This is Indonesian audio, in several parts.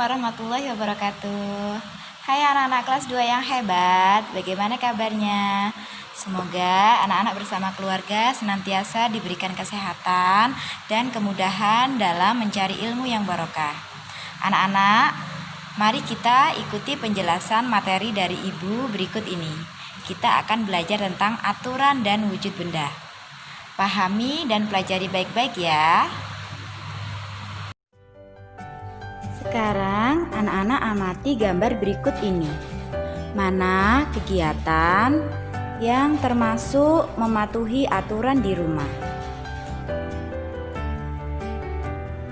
warahmatullahi wabarakatuh. Hai anak-anak kelas 2 yang hebat, bagaimana kabarnya? Semoga anak-anak bersama keluarga senantiasa diberikan kesehatan dan kemudahan dalam mencari ilmu yang barokah. Anak-anak, mari kita ikuti penjelasan materi dari Ibu berikut ini. Kita akan belajar tentang aturan dan wujud benda. Pahami dan pelajari baik-baik ya. Sekarang anak-anak amati gambar berikut ini. Mana kegiatan yang termasuk mematuhi aturan di rumah?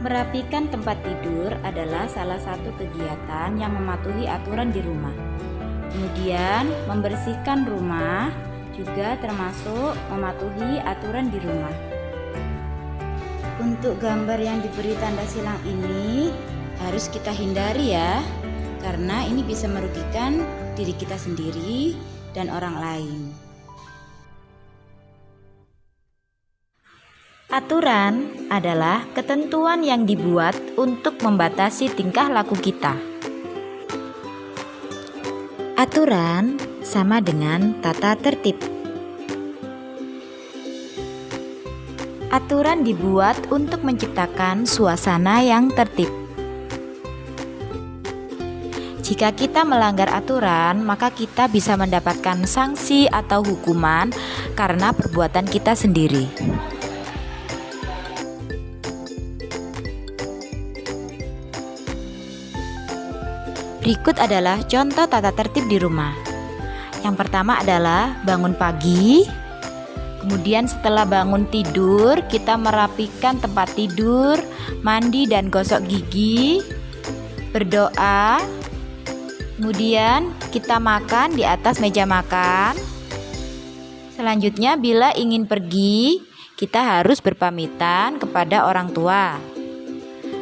Merapikan tempat tidur adalah salah satu kegiatan yang mematuhi aturan di rumah. Kemudian membersihkan rumah juga termasuk mematuhi aturan di rumah. Untuk gambar yang diberi tanda silang ini harus kita hindari ya, karena ini bisa merugikan diri kita sendiri dan orang lain. Aturan adalah ketentuan yang dibuat untuk membatasi tingkah laku kita. Aturan sama dengan tata tertib. Aturan dibuat untuk menciptakan suasana yang tertib. Jika kita melanggar aturan, maka kita bisa mendapatkan sanksi atau hukuman karena perbuatan kita sendiri. Berikut adalah contoh tata tertib di rumah. Yang pertama adalah bangun pagi. Kemudian setelah bangun tidur, kita merapikan tempat tidur, mandi dan gosok gigi, berdoa. Kemudian kita makan di atas meja makan. Selanjutnya bila ingin pergi, kita harus berpamitan kepada orang tua.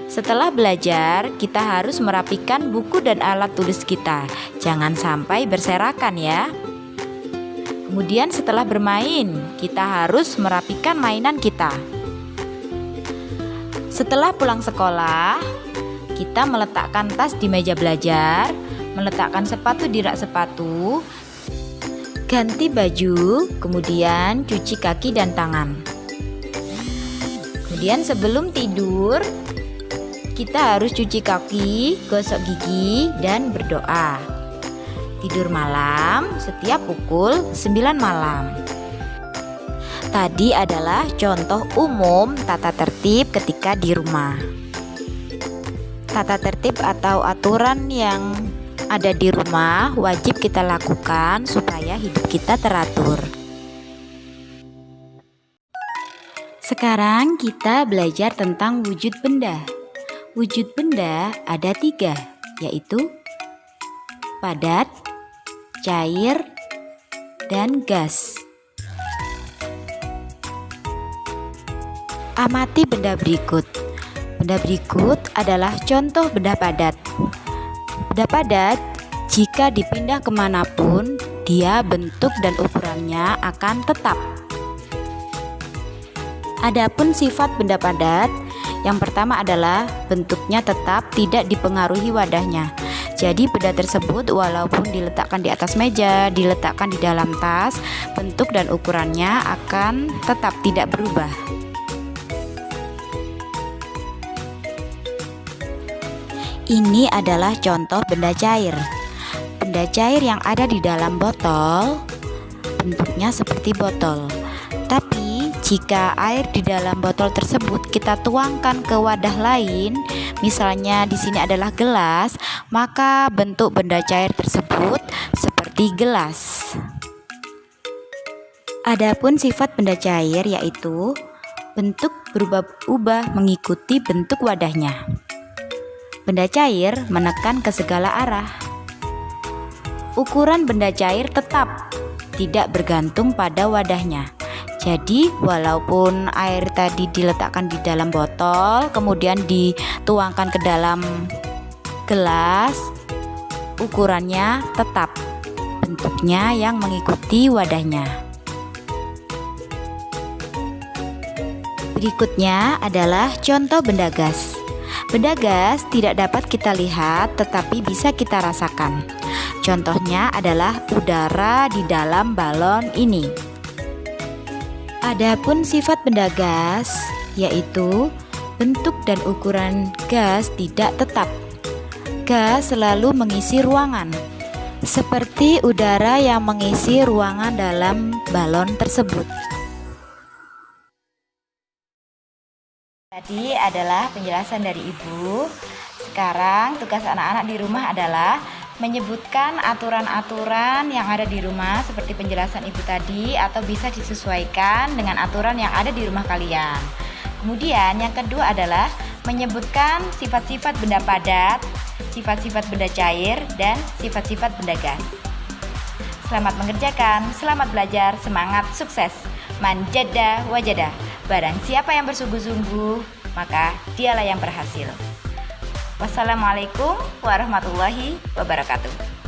Setelah belajar, kita harus merapikan buku dan alat tulis kita. Jangan sampai berserakan ya. Kemudian setelah bermain, kita harus merapikan mainan kita. Setelah pulang sekolah, kita meletakkan tas di meja belajar, meletakkan sepatu di rak sepatu, ganti baju, kemudian cuci kaki dan tangan. Kemudian sebelum tidur, kita harus cuci kaki, gosok gigi, dan berdoa. Tidur malam setiap pukul 9 malam. Tadi adalah contoh umum tata tertib ketika di rumah. Tata tertib atau aturan yang ada di rumah wajib kita lakukan supaya hidup kita teratur. Sekarang kita belajar tentang wujud benda. Wujud benda ada 3, yaitu padat, cair, dan gas. Amati benda berikut. Benda berikut adalah contoh benda padat. Benda padat, jika dipindah kemanapun, dia bentuk dan ukurannya akan tetap. Adapun sifat benda padat, yang pertama adalah bentuknya tetap, tidak dipengaruhi wadahnya. Jadi benda tersebut walaupun diletakkan di atas meja, diletakkan di dalam tas, bentuk dan ukurannya akan tetap tidak berubah. Ini adalah contoh benda cair. Benda cair yang ada di dalam botol bentuknya seperti botol. Tapi jika air di dalam botol tersebut kita tuangkan ke wadah lain, misalnya di sini adalah gelas, maka bentuk benda cair tersebut seperti gelas. Adapun sifat benda cair yaitu bentuk berubah-ubah mengikuti bentuk wadahnya. Benda cair menekan ke segala arah. Ukuran benda cair tetap, tidak bergantung pada wadahnya. Jadi walaupun air tadi diletakkan di dalam botol, kemudian dituangkan ke dalam gelas, ukurannya tetap, bentuknya yang mengikuti wadahnya. Berikutnya adalah contoh benda gas. Benda gas tidak dapat kita lihat tetapi bisa kita rasakan. Contohnya adalah udara di dalam balon ini. Adapun sifat benda gas yaitu bentuk dan ukuran gas tidak tetap. Gas selalu mengisi ruangan, seperti udara yang mengisi ruangan dalam balon tersebut. Tadi adalah penjelasan dari Ibu. Sekarang tugas anak-anak di rumah adalah menyebutkan aturan-aturan yang ada di rumah seperti penjelasan Ibu tadi, atau bisa disesuaikan dengan aturan yang ada di rumah kalian. Kemudian yang kedua adalah menyebutkan sifat-sifat benda padat, sifat-sifat benda cair, dan sifat-sifat benda gas. Selamat mengerjakan, selamat belajar, semangat, sukses. Manjada wajada. Barang siapa yang bersungguh-sungguh, maka dialah yang berhasil. Wassalamualaikum warahmatullahi wabarakatuh.